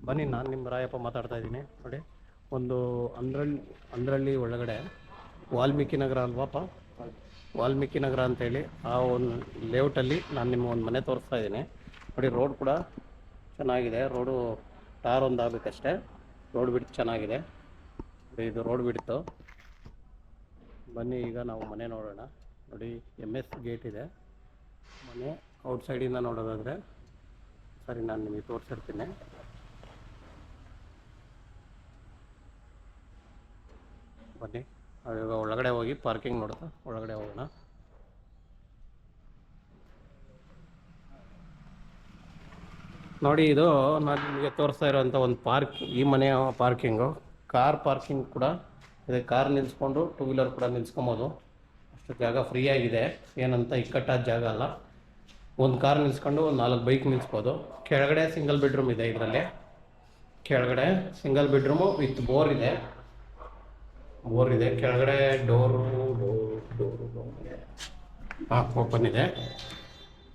ಬನ್ನಿ, ನಾನು ನಿಮ್ಮ ರಾಯಪ್ಪ ಮಾತಾಡ್ತಾ ಇದ್ದೀನಿ. ನೋಡಿ, ಒಂದು ಅಂದ್ರಳ್ಳಿ ಒಳಗಡೆ ವಾಲ್ಮೀಕಿ ನಗರ ಅಲ್ವಾಪ್ಪ, ವಾಲ್ಮೀಕಿ ನಗರ ಅಂತೇಳಿ ಆ ಒಂದು ಲೇಔಟಲ್ಲಿ ನಾನು ನಿಮ್ಮ ಒಂದು ಮನೆ ತೋರಿಸ್ತಾ ಇದ್ದೀನಿ. ನೋಡಿ, ರೋಡ್ ಕೂಡ ಚೆನ್ನಾಗಿದೆ. ರೋಡು ಟಾರ್ ಒಂದು ಆಗಬೇಕಷ್ಟೇ. ರೋಡ್ ಬಿಡ್ತು ಚೆನ್ನಾಗಿದೆ. ಇದು ರೋಡ್ ಬಿಡ್ತು. ಬನ್ನಿ, ಈಗ ನಾವು ಮನೆ ನೋಡೋಣ. ನೋಡಿ, MS ಗೇಟ್ ಇದೆ. ಮನೆ ಔಟ್ಸೈಡಿಂದ ನೋಡೋದಾದರೆ ಸರಿ, ನಾನು ನಿಮಗೆ ತೋರಿಸಿರ್ತೀನಿ. ಬನ್ನಿ, ಇವಾಗ ಒಳಗಡೆ ಹೋಗಿ ಪಾರ್ಕಿಂಗ್ ನೋಡ್ತಾ ಒಳಗಡೆ ಹೋಗೋಣ. ನೋಡಿ, ಇದು ನಾನು ನಿಮಗೆ ತೋರಿಸ್ತಾ ಇರೋವಂಥ ಒಂದು ಈ ಮನೆಯ ಪಾರ್ಕಿಂಗು. ಕಾರ್ ಪಾರ್ಕಿಂಗ್ ಕೂಡ ಇದೆ. ಕಾರ್ ನಿಲ್ಲಿಸ್ಕೊಂಡು 2 ವೀಲರ್ ಕೂಡ ನಿಲ್ಸ್ಕೊಬೋದು. ಅಷ್ಟು ಜಾಗ ಫ್ರೀ ಆಗಿದೆ, ಏನಂತ ಇಕ್ಕಟ್ಟಾದ ಜಾಗ ಅಲ್ಲ. ಒಂದು ಕಾರ್ ನಿಲ್ಸ್ಕೊಂಡು ಒಂದು 4 ಬೈಕ್ ನಿಲ್ಲಿಸ್ಬೋದು. ಕೆಳಗಡೆ ಸಿಂಗಲ್ ಬೆಡ್ರೂಮ್ ಇದೆ. ಇದರಲ್ಲಿ ಕೆಳಗಡೆ ಸಿಂಗಲ್ ಬೆಡ್ರೂಮು ವಿತ್ ಬೋರ್ ಇದೆ. ಕೆಳಗಡೆ ಡೋರು ಓಪನ್ ಇದೆ.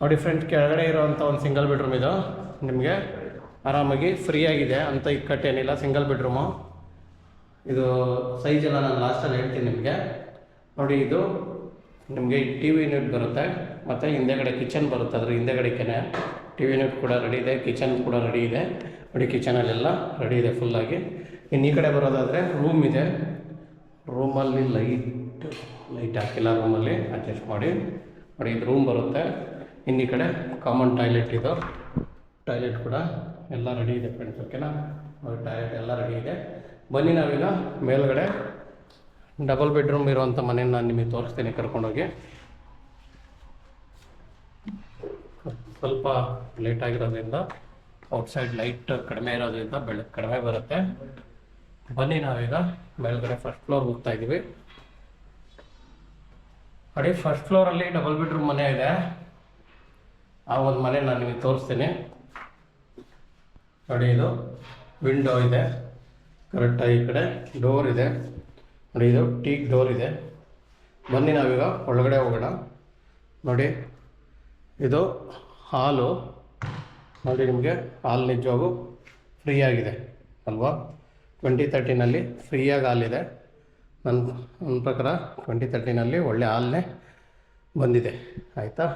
ನೋಡಿ ಫ್ರೆಂಡ್ಸ್, ಕೆಳಗಡೆ ಇರೋವಂಥ ಒಂದು ಸಿಂಗಲ್ ಬೆಡ್ರೂಮ್ ಇದು. ನಿಮಗೆ ಆರಾಮಾಗಿ ಫ್ರೀ ಆಗಿದೆ, ಅಂತ ಇಕ್ಕಟ್ಟೇನಿಲ್ಲ. ಸಿಂಗಲ್ ಬೆಡ್ರೂಮು ಇದು. ಸೈಜ್ ಎಲ್ಲ ನಾನು ಲಾಸ್ಟಲ್ಲಿ ಹೇಳ್ತೀನಿ ನಿಮಗೆ. ನೋಡಿ, ಇದು ನಿಮಗೆ TV ಯೂನಿಟ್ ಬರುತ್ತೆ, ಮತ್ತು ಹಿಂದೆಗಡೆ ಕಿಚನ್ ಬರುತ್ತೆ. ಅದ್ರ ಹಿಂದೆಗಡೆಗೆ TV ಯೂನಿಟ್ ಕೂಡ ರೆಡಿ ಇದೆ, ಕಿಚನ್ ಕೂಡ ರೆಡಿ ಇದೆ. ನೋಡಿ, ಕಿಚನಲ್ಲೆಲ್ಲ ರೆಡಿ ಇದೆ ಫುಲ್ಲಾಗಿ. ಇನ್ನು ಈ ಕಡೆ ಬರೋದಾದರೆ ರೂಮ್ ಇದೆ. ರೂಮಲ್ಲಿ ಲೈಟ್ ಹಾಕಿಲ್ಲ, ರೂಮಲ್ಲಿ ಅಡ್ಜಸ್ಟ್ ಮಾಡಿ. ನೋಡಿ, ಇದು ರೂಮ್ ಬರುತ್ತೆ. ಇನ್ನು ಈ ಕಡೆ ಕಾಮನ್ ಟಾಯ್ಲೆಟ್ ಇದು. ಟಾಯ್ಲೆಟ್ ಕೂಡ ಎಲ್ಲ ರೆಡಿ ಇದೆ ಫ್ರೆಂಡ್ಸ್, ಓಕೆನಾ? ಟಾಯ್ಲೆಟ್ ಎಲ್ಲ ರೆಡಿ ಇದೆ. ಬನ್ನಿ, ನಾವೀಗ ಮೇಲ್ಗಡೆ ಡಬಲ್ ಬೆಡ್ರೂಮ್ ಇರುವಂಥ ಮನೆಯನ್ನು ನಾನು ನಿಮಗೆ ತೋರಿಸ್ತೀನಿ ಕರ್ಕೊಂಡೋಗಿ. ಸ್ವಲ್ಪ ಲೇಟ್ ಆಗಿರೋದ್ರಿಂದ ಔಟ್ಸೈಡ್ ಲೈಟ್ ಕಡಿಮೆ ಇರೋದ್ರಿಂದ ಬೆಳಕು ಕಡಿಮೆ ಬರುತ್ತೆ. ಬನ್ನಿ, ನಾವೀಗ ಮೇಲ್ಗಡೆ ಫಸ್ಟ್ ಫ್ಲೋರ್ ಹೋಗ್ತಾ ಇದ್ದೀವಿ. ನೋಡಿ, ಫಸ್ಟ್ ಫ್ಲೋರಲ್ಲಿ ಡಬಲ್ ಬೆಡ್ರೂಮ್ ಮನೆ ಇದೆ. ಆ ಒಂದು ಮನೆ ನಾನು ನಿಮಗೆ ತೋರಿಸ್ತೀನಿ. ನೋಡಿ, ಇದು ವಿಂಡೋ ಇದೆ ಕರೆಕ್ಟಾಗಿ. ಈ ಕಡೆ ಡೋರ್ ಇದೆ. ನೋಡಿ, ಇದು ಟೀಕ್ ಡೋರ್ ಇದೆ. ಬನ್ನಿ, ನಾವೀಗ ಒಳಗಡೆ ಹೋಗೋಣ. ನೋಡಿ, ಇದು ಹಾಲು. ನೋಡಿ, ನಿಮಗೆ ಹಾಲು ನಿಜವಾಗೂ ಫ್ರೀ ಆಗಿದೆ ಅಲ್ವಾ? 2013ನಲ್ಲಿ ಫ್ರೀಯಾಗಿ ಹಾಲಿದೆ. ನನ್ನ ಪ್ರಕಾರ 2013ನಲ್ಲಿ ಒಳ್ಳೆ ಹಾಲನ್ನೇ ಬಂದಿದೆ, ಆಯಿತಾ?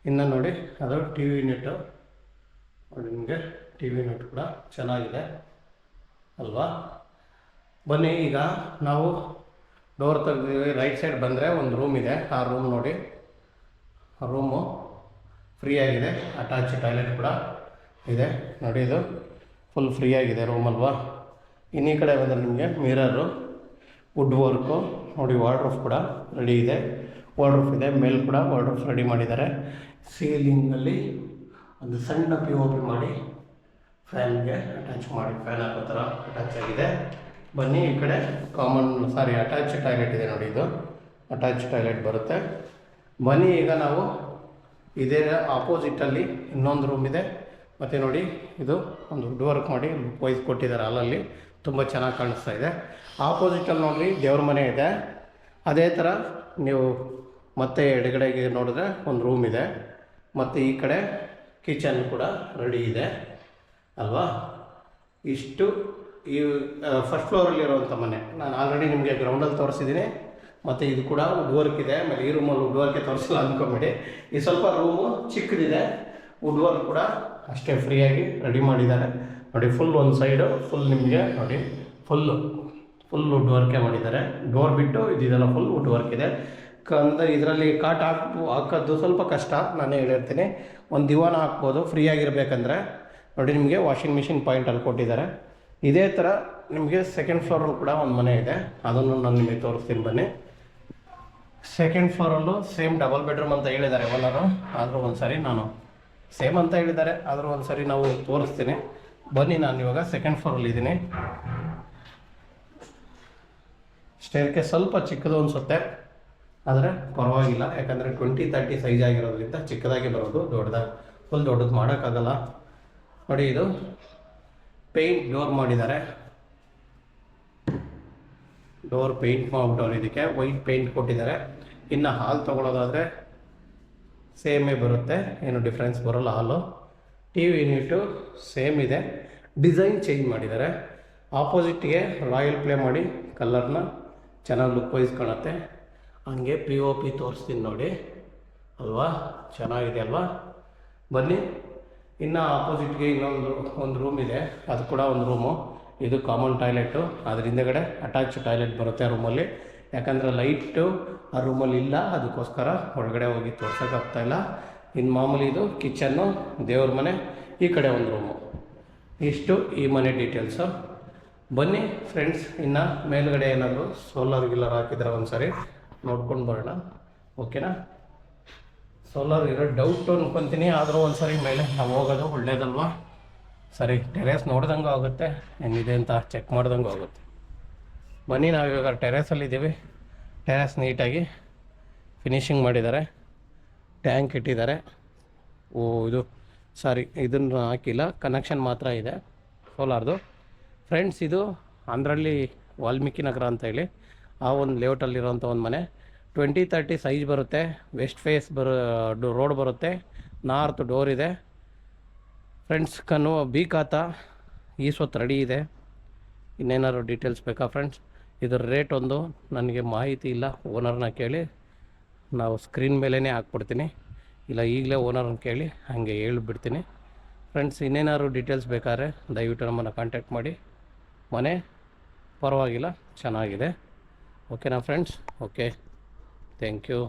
ಇನ್ನು ನೋಡಿ, ಅದು TV ಯೂನಿಟ್ಟು. ನೋಡಿ, ನಿಮಗೆ TV ಯೂನಿಟ್ ಕೂಡ ಚೆನ್ನಾಗಿದೆ ಅಲ್ವಾ? ಬನ್ನಿ, ಈಗ ನಾವು ಡೋರ್ ತೆಗೆದಿದ್ದೀವಿ. ರೈಟ್ ಸೈಡ್ ಬಂದರೆ ಒಂದು ರೂಮ್ ಇದೆ. ಆ ರೂಮ್ ನೋಡಿ, ಆ ರೂಮು ಫ್ರೀ ಆಗಿದೆ. ಅಟ್ಯಾಚ್ ಟಾಯ್ಲೆಟ್ ಕೂಡ ಇದೆ. ನೋಡಿ, ಇದು ಫುಲ್ ಫ್ರೀ ಆಗಿದೆ ರೂಮ್ ಅಲ್ವಾ? ಇನ್ನೀ ಕಡೆ ಬಂದರೆ ನಿಮಗೆ ಮಿರರು, ವುಡ್ ವರ್ಕು. ನೋಡಿ, ವಾರ್ಡ್ರೋಬ್ ಕೂಡ ರೆಡಿ ಇದೆ. ವಾರ್ಡ್ರೋಬ್ ಇದೆ, ಮೇಲೆ ಕೂಡ ವಾರ್ಡ್ರೋಬ್ ರೆಡಿ ಮಾಡಿದ್ದಾರೆ. ಸೀಲಿಂಗಲ್ಲಿ ಒಂದು ಸಣ್ಣ POP ಮಾಡಿ ಫ್ಯಾನ್ಗೆ ಅಟ್ಯಾಚ್ ಮಾಡಿ, ಫ್ಯಾನ್ ಹಾಕೋ ಥರ ಅಟ್ಯಾಚ್ ಆಗಿದೆ. ಬನ್ನಿ, ಈ ಕಡೆ ಅಟ್ಯಾಚ್ ಟಾಯ್ಲೆಟ್ ಇದೆ. ನೋಡಿ, ಇದು ಅಟ್ಯಾಚ್ ಟಾಯ್ಲೆಟ್ ಬರುತ್ತೆ. ಬನ್ನಿ, ಈಗ ನಾವು ಇದೇ ಆಪೋಸಿಟಲ್ಲಿ ಇನ್ನೊಂದು ರೂಮ್ ಇದೆ. ಮತ್ತು ನೋಡಿ, ಇದು ಒಂದು ವುಡ್ ವರ್ಕ್ ಮಾಡಿ ವೈಸ್ ಕೊಟ್ಟಿದ್ದಾರೆ. ಹಾಲಲ್ಲಿ ತುಂಬ ಚೆನ್ನಾಗಿ ಕಾಣಿಸ್ತಾ ಇದೆ. ಆಪೋಸಿಟಲ್ಲಿ ನೋಡಿರಿ, ದೇವ್ರ ಮನೆ ಇದೆ. ಅದೇ ಥರ ನೀವು ಮತ್ತೆ ಎಡಗಡೆಗೆ ನೋಡಿದ್ರೆ ಒಂದು ರೂಮ್ ಇದೆ. ಮತ್ತು ಈ ಕಡೆ ಕಿಚನ್ ಕೂಡ ರೆಡಿ ಇದೆ ಅಲ್ವಾ? ಇಷ್ಟು ಈ ಫಸ್ಟ್ ಫ್ಲೋರಲ್ಲಿರುವಂಥ ಮನೆ. ನಾನು ಆಲ್ರೆಡಿ ನಿಮಗೆ ಗ್ರೌಂಡಲ್ಲಿ ತೋರಿಸಿದ್ದೀನಿ. ಮತ್ತು ಇದು ಕೂಡ ವುಡ್ ವರ್ಕ್ ಇದೆ. ಆಮೇಲೆ ಈ ರೂಮಲ್ಲಿ ವುಡ್ ವರ್ಕೆ ತೋರಿಸಿಲ್ಲ ಅಂದ್ಕೊಂಬೇಡಿ. ಈ ಸ್ವಲ್ಪ ರೂಮು ಚಿಕ್ಕದಿದೆ. ವುಡ್ ವರ್ಕ್ ಕೂಡ ಅಷ್ಟೇ ಫ್ರೀಯಾಗಿ ರೆಡಿ ಮಾಡಿದ್ದಾರೆ. ನೋಡಿ, ಫುಲ್ ಒಂದು ಸೈಡು ಫುಲ್ ನಿಮಗೆ ನೋಡಿ ಫುಲ್ ವುಡ್ ವರ್ಕೇ ಮಾಡಿದ್ದಾರೆ. ಡೋರ್ ಬಿಟ್ಟು ಇದೆಲ್ಲ ಫುಲ್ ವುಡ್ ವರ್ಕ್ ಇದೆ. ಅಂದರೆ ಇದರಲ್ಲಿ ಕಾಟ್ ಹಾಕೋದು ಸ್ವಲ್ಪ ಕಷ್ಟ, ನಾನೇ ಹೇಳಿರ್ತೀನಿ. ಒಂದು ದಿವಾನ ಹಾಕ್ಬೋದು ಫ್ರೀಯಾಗಿರ್ಬೇಕಂದ್ರೆ. ನೋಡಿ, ನಿಮಗೆ ವಾಷಿಂಗ್ ಮಿಷಿನ್ ಪಾಯಿಂಟಲ್ಲಿ ಕೊಟ್ಟಿದ್ದಾರೆ. ಇದೇ ಥರ ನಿಮಗೆ ಸೆಕೆಂಡ್ ಫ್ಲೋರಲ್ಲಿ ಕೂಡ ಒಂದು ಮನೆ ಇದೆ. ಅದನ್ನು ನಾನು ನಿಮಗೆ ತೋರಿಸ್ತೀನಿ ಬನ್ನಿ. ಸೆಕೆಂಡ್ ಫ್ಲೋರಲ್ಲೂ ಸೇಮ್ ಡಬಲ್ ಬೆಡ್ರೂಮ್ ಅಂತ ಹೇಳಿದ್ದಾರೆ ಓನರು. ಆದರೂ ಒಂದು ಸರಿ ನಾನು ಸೇಮ್ ಅಂತ ಹೇಳಿದ್ದಾರೆ, ಆದರೂ ಒಂದು ಸರಿ ನಾವು ತೋರಿಸ್ತೀನಿ ಬನ್ನಿ. ನಾನು ಇವಾಗ ಸೆಕೆಂಡ್ ಫ್ಲೋರಲ್ಲಿ ಇದ್ದೀನಿ. ಸ್ಟೇರ್ಕೆ ಸ್ವಲ್ಪ ಚಿಕ್ಕದು ಅನಿಸುತ್ತೆ, ಆದರೆ ಪರವಾಗಿಲ್ಲ. ಯಾಕಂದರೆ 20-30 ಸೈಜ್ ಆಗಿರೋದ್ರಿಂದ ಚಿಕ್ಕದಾಗಿ ಬರೋದು. ಫುಲ್ ದೊಡ್ಡದು ಮಾಡೋಕ್ಕಾಗಲ್ಲ. ನೋಡಿ, ಇದು ಪೇಂಟ್ ಡೋರ್ ಮಾಡಿದ್ದಾರೆ. ಡೋರ್ ಪೇಂಟ್ ಮಾಡಿಬಿಟ್ಟವ್ರು. ಇದಕ್ಕೆ ವೈಟ್ ಪೇಂಟ್ ಕೊಟ್ಟಿದ್ದಾರೆ. ಇನ್ನು ಹಾಲು ತೊಗೊಳೋದಾದರೆ ಸೇಮೇ ಬರುತ್ತೆ, ಏನು ಡಿಫ್ರೆನ್ಸ್ ಬರೋಲ್ಲ. ಹಾಲು TV ಯೂನಿಟು ಸೇಮ್ ಇದೆ. ಡಿಸೈನ್ ಚೇಂಜ್ ಮಾಡಿದ್ದಾರೆ. ಆಪೋಸಿಟ್ಗೆ ರಾಯಲ್ ಪ್ಲೇ ಮಾಡಿ ಕಲರ್ನ ಚೆನ್ನಾಗಿ ಲುಕ್ ವೈಸ್ ಕಾಣುತ್ತೆ. ಹಂಗೆ ಪಿ ಒ ಪಿ ತೋರಿಸ್ತೀನಿ ನೋಡಿ ಅಲ್ವಾ, ಚೆನ್ನಾಗಿದೆ ಅಲ್ವಾ. ಬನ್ನಿ, ಇನ್ನು ಆಪೋಸಿಟ್ಗೆ ಒಂದು ರೂಮ್ ಇದೆ, ಅದು ಕೂಡ ಒಂದು ರೂಮು. ಇದು ಕಾಮನ್ ಟಾಯ್ಲೆಟು, ಅದ್ರ ಹಿಂದೆಗಡೆ ಅಟ್ಯಾಚ್ ಟಾಯ್ಲೆಟ್ ಬರುತ್ತೆ ಆ ರೂಮಲ್ಲಿ. ಯಾಕಂದರೆ ಲೈಟು ಆ ರೂಮಲ್ಲಿ ಇಲ್ಲ, ಅದಕ್ಕೋಸ್ಕರ ಒಳಗಡೆ ಹೋಗಿ ತೋರ್ಸೋಕ್ಕಾಗ್ತಾಯಿಲ್ಲ. ಇನ್ನು ಮಾಮೂಲಿ ಇದು ಕಿಚನ್ನು, ದೇವ್ರ ಮನೆ, ಈ ಕಡೆ ಒಂದು ರೂಮು. ಇಷ್ಟು ಈ ಮನೆ ಡೀಟೇಲ್ಸು. ಬನ್ನಿ ಫ್ರೆಂಡ್ಸ್, ಇನ್ನು ಮೇಲ್ಗಡೆ ಏನಾದರೂ ಸೋಲಾರ್ ಗಿಲ್ಲರ್ ಹಾಕಿದ್ರೆ ಒಂದು ಸರಿ ನೋಡ್ಕೊಂಡು ಬರೋಣ, ಓಕೆನಾ. ಸೋಲಾರ್ ಇರೋ ಡೌಟು ಅನ್ಕೊತೀನಿ, ಆದರೂ ಒಂದು ಸರಿ ಮೇಲೆ ನಾವು ಹೋಗೋದು ಒಳ್ಳೇದಲ್ವಾ. ಸರಿ, ಟೆರೇಸ್ ನೋಡ್ದಂಗೂ ಆಗುತ್ತೆ, ಹೆಂಗಿದೆ ಅಂತ ಚೆಕ್ ಮಾಡ್ದಂಗೂ ಆಗುತ್ತೆ. ಬನ್ನಿ, ನಾವಿವಾಗ ಟೆರೇಸಲ್ಲಿದ್ದೀವಿ. ಟೆರೇಸ್ ನೀಟಾಗಿ ಫಿನಿಷಿಂಗ್ ಮಾಡಿದ್ದಾರೆ, ಟ್ಯಾಂಕ್ ಇಟ್ಟಿದ್ದಾರೆ. ಇದು ಸಾರಿ, ಇದನ್ನು ಹಾಕಿಲ್ಲ, ಕನೆಕ್ಷನ್ ಮಾತ್ರ ಇದೆ ಸೋಲಾರ್ದು. ಫ್ರೆಂಡ್ಸ್, ಇದು ಆಂಧ್ರಲ್ಲಿ ವಾಲ್ಮೀಕಿ ನಗರ ಅಂತ ಹೇಳಿ ಆ ಒಂದು ಲೇಔಟಲ್ಲಿರೋಂಥ ಒಂದು ಮನೆ. 20-30 ಸೈಜ್ ಬರುತ್ತೆ. ವೆಸ್ಟ್ ಫೇಸ್ ರೋಡ್ ಬರುತ್ತೆ. ನಾರ್ತ್ ಡೋರ್ ಇದೆ ಫ್ರೆಂಡ್ಸ್. ಬೀಕಾತ ಈಸ್ವತ್ತು ರೆಡಿ ಇದೆ. ಇನ್ನೇನಾದ್ರು ಡೀಟೇಲ್ಸ್ ಬೇಕಾ ಫ್ರೆಂಡ್ಸ್? ಇದರ ರೇಟ್ ಒಂದು ನನಗೆ ಮಾಹಿತಿ ಇಲ್ಲ, ಓನರ್ನ ಕೇಳಿ ನಾವು ಸ್ಕ್ರೀನ್ ಮೇಲೇ ಹಾಕ್ಬಿಡ್ತೀನಿ, ಇಲ್ಲ ಈಗಲೇ ಓನರ್ನ ಕೇಳಿ ಹಾಗೆ ಹೇಳಿಬಿಡ್ತೀನಿ ಫ್ರೆಂಡ್ಸ್. ಇನ್ನೇನಾದ್ರು ಡೀಟೇಲ್ಸ್ ಬೇಕಾದ್ರೆ ದಯವಿಟ್ಟು ನಮ್ಮನ್ನು ಕಾಂಟ್ಯಾಕ್ಟ್ ಮಾಡಿ. ಮನೆ ಪರವಾಗಿಲ್ಲ, ಚೆನ್ನಾಗಿದೆ. ಓಕೆನಾ ಫ್ರೆಂಡ್ಸ್? Okay, thank you.